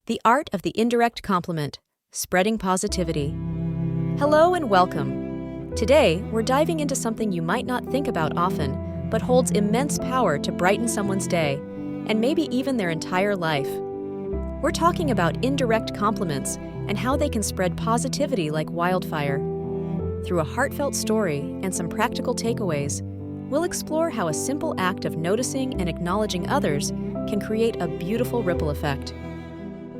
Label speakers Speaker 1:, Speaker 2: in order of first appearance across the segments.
Speaker 1: The Art of the Indirect Compliment, Spreading Positivity. Hello and welcome. Today, we're diving into something you might not think about often, but holds immense power to brighten someone's day, and maybe even their entire life. We're talking about indirect compliments and how they can spread positivity like wildfire. Through a heartfelt story and some practical takeaways, we'll explore how a simple act of noticing and acknowledging others can create a beautiful ripple effect.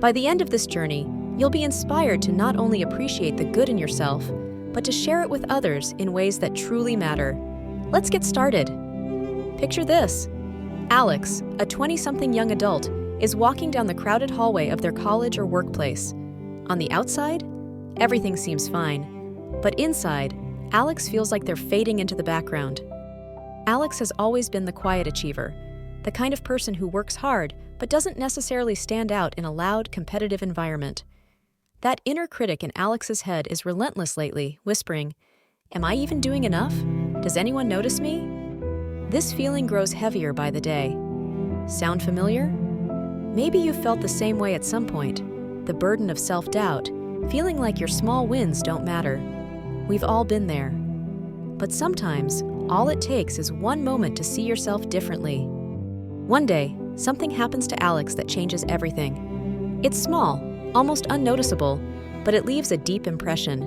Speaker 1: By the end of this journey, you'll be inspired to not only appreciate the good in yourself, but to share it with others in ways that truly matter. Let's get started. Picture this. Alex, a 20-something young adult, is walking down the crowded hallway of their college or workplace. On the outside, everything seems fine. But inside, Alex feels like they're fading into the background. Alex has always been the quiet achiever, the kind of person who works hard but doesn't necessarily stand out in a loud, competitive environment. That inner critic in Alex's head is relentless lately, whispering, "Am I even doing enough? Does anyone notice me?" This feeling grows heavier by the day. Sound familiar? Maybe you felt the same way at some point, the burden of self-doubt, feeling like your small wins don't matter. We've all been there. But sometimes, all it takes is one moment to see yourself differently. One day, something happens to Alex that changes everything. It's small, almost unnoticeable, but it leaves a deep impression.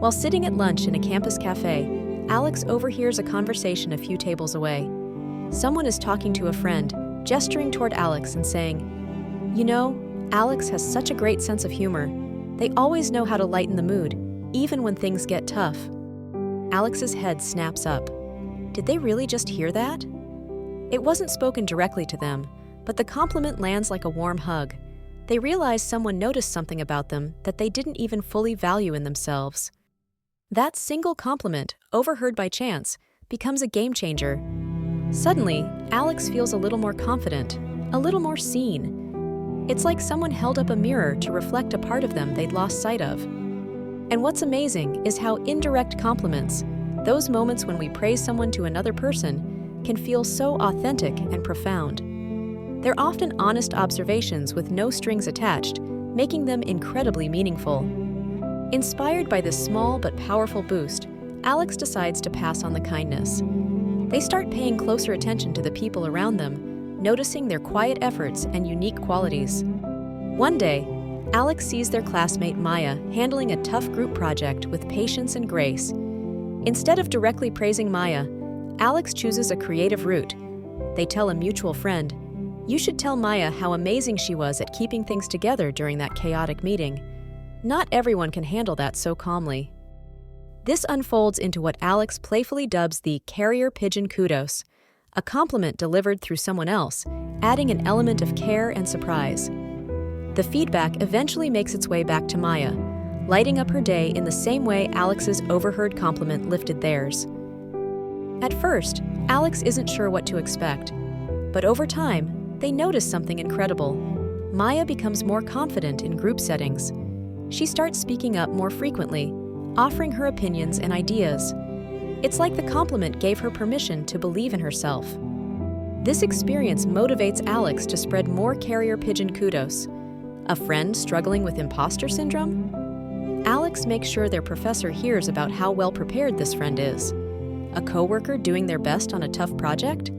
Speaker 1: While sitting at lunch in a campus cafe, Alex overhears a conversation a few tables away. Someone is talking to a friend, gesturing toward Alex and saying, "You know, Alex has such a great sense of humor. They always know how to lighten the mood, even when things get tough." Alex's head snaps up. Did they really just hear that? It wasn't spoken directly to them, but the compliment lands like a warm hug. They realize someone noticed something about them that they didn't even fully value in themselves. That single compliment, overheard by chance, becomes a game changer. Suddenly, Alex feels a little more confident, a little more seen. It's like someone held up a mirror to reflect a part of them they'd lost sight of. And what's amazing is how indirect compliments, those moments when we praise someone to another person, can feel so authentic and profound. They're often honest observations with no strings attached, making them incredibly meaningful. Inspired by this small but powerful boost, Alex decides to pass on the kindness. They start paying closer attention to the people around them, noticing their quiet efforts and unique qualities. One day, Alex sees their classmate Maya handling a tough group project with patience and grace. Instead of directly praising Maya, Alex chooses a creative route. They tell a mutual friend, "You should tell Maya how amazing she was at keeping things together during that chaotic meeting." Not everyone can handle that so calmly. This unfolds into what Alex playfully dubs the carrier pigeon kudos, a compliment delivered through someone else, adding an element of care and surprise. The feedback eventually makes its way back to Maya, lighting up her day in the same way Alex's overheard compliment lifted theirs. At first, Alex isn't sure what to expect, but over time, they notice something incredible. Maya becomes more confident in group settings. She starts speaking up more frequently, offering her opinions and ideas. It's like the compliment gave her permission to believe in herself. This experience motivates Alex to spread more carrier pigeon kudos. A friend struggling with imposter syndrome? Alex makes sure their professor hears about how well prepared this friend is. A coworker doing their best on a tough project?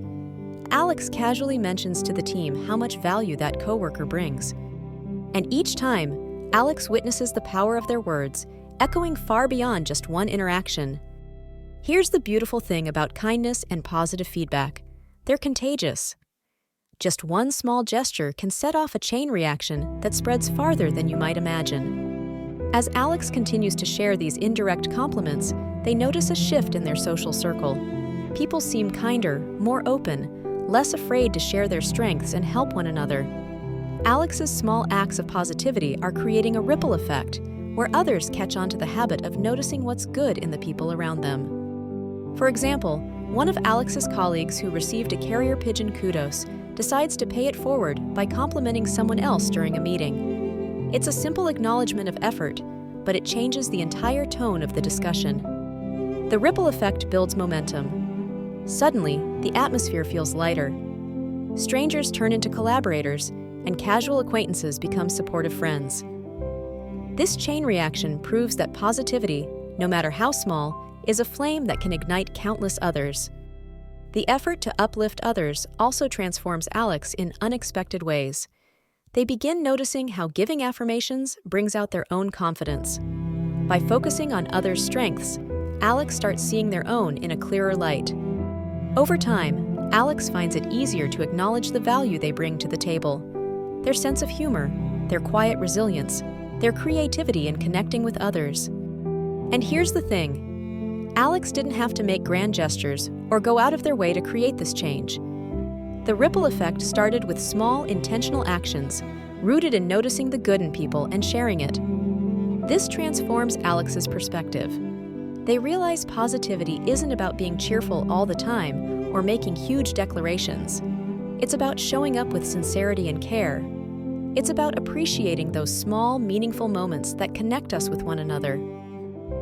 Speaker 1: Alex casually mentions to the team how much value that coworker brings. And each time, Alex witnesses the power of their words, echoing far beyond just one interaction. Here's the beautiful thing about kindness and positive feedback. They're contagious. Just one small gesture can set off a chain reaction that spreads farther than you might imagine. As Alex continues to share these indirect compliments, they notice a shift in their social circle. People seem kinder, more open, less afraid to share their strengths and help one another. Alex's small acts of positivity are creating a ripple effect, where others catch on to the habit of noticing what's good in the people around them. For example, one of Alex's colleagues who received a carrier pigeon kudos decides to pay it forward by complimenting someone else during a meeting. It's a simple acknowledgement of effort, but it changes the entire tone of the discussion. The ripple effect builds momentum. Suddenly, the atmosphere feels lighter. Strangers turn into collaborators, and casual acquaintances become supportive friends. This chain reaction proves that positivity, no matter how small, is a flame that can ignite countless others. The effort to uplift others also transforms Alex in unexpected ways. They begin noticing how giving affirmations brings out their own confidence. By focusing on others' strengths, Alex starts seeing their own in a clearer light. Over time, Alex finds it easier to acknowledge the value they bring to the table. Their sense of humor, their quiet resilience, their creativity in connecting with others. And here's the thing. Alex didn't have to make grand gestures or go out of their way to create this change. The ripple effect started with small, intentional actions, rooted in noticing the good in people and sharing it. This transforms Alex's perspective. They realize positivity isn't about being cheerful all the time or making huge declarations. It's about showing up with sincerity and care. It's about appreciating those small, meaningful moments that connect us with one another.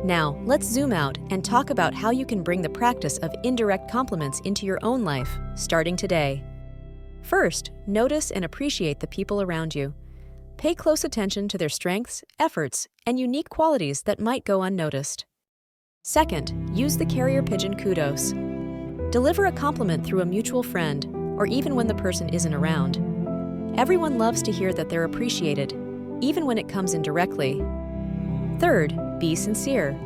Speaker 1: Now, let's zoom out and talk about how you can bring the practice of indirect compliments into your own life, starting today. First, notice and appreciate the people around you. Pay close attention to their strengths, efforts, and unique qualities that might go unnoticed. Second, use the carrier pigeon kudos. Deliver a compliment through a mutual friend, or even when the person isn't around. Everyone loves to hear that they're appreciated, even when it comes indirectly. Third, be sincere.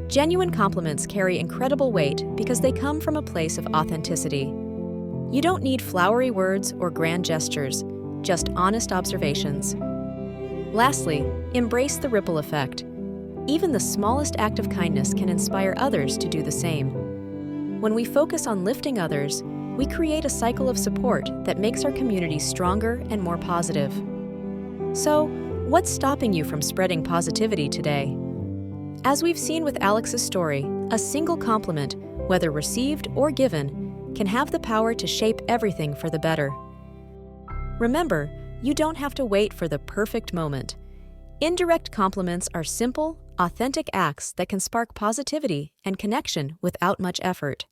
Speaker 1: Genuine compliments carry incredible weight because they come from a place of authenticity. You don't need flowery words or grand gestures, just honest observations. Lastly, embrace the ripple effect. Even the smallest act of kindness can inspire others to do the same. When we focus on lifting others, we create a cycle of support that makes our community stronger and more positive. So, what's stopping you from spreading positivity today? As we've seen with Alex's story, a single compliment, whether received or given, can have the power to shape everything for the better. Remember, you don't have to wait for the perfect moment. Indirect compliments are simple, authentic acts that can spark positivity and connection without much effort.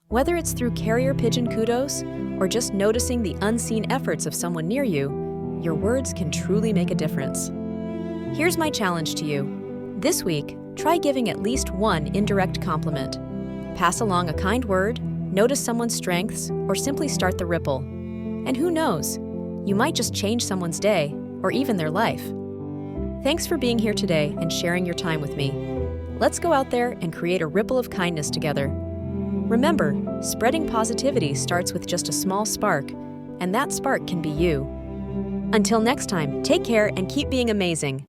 Speaker 1: Whether it's through carrier pigeon kudos or just noticing the unseen efforts of someone near you, your words can truly make a difference. Here's my challenge to you. This week, try giving at least one indirect compliment. Pass along a kind word, notice someone's strengths, or simply start the ripple. And who knows, you might just change someone's day or even their life. Thanks for being here today and sharing your time with me. Let's go out there and create a ripple of kindness together. Remember, spreading positivity starts with just a small spark, and that spark can be you. Until next time, take care and keep being amazing.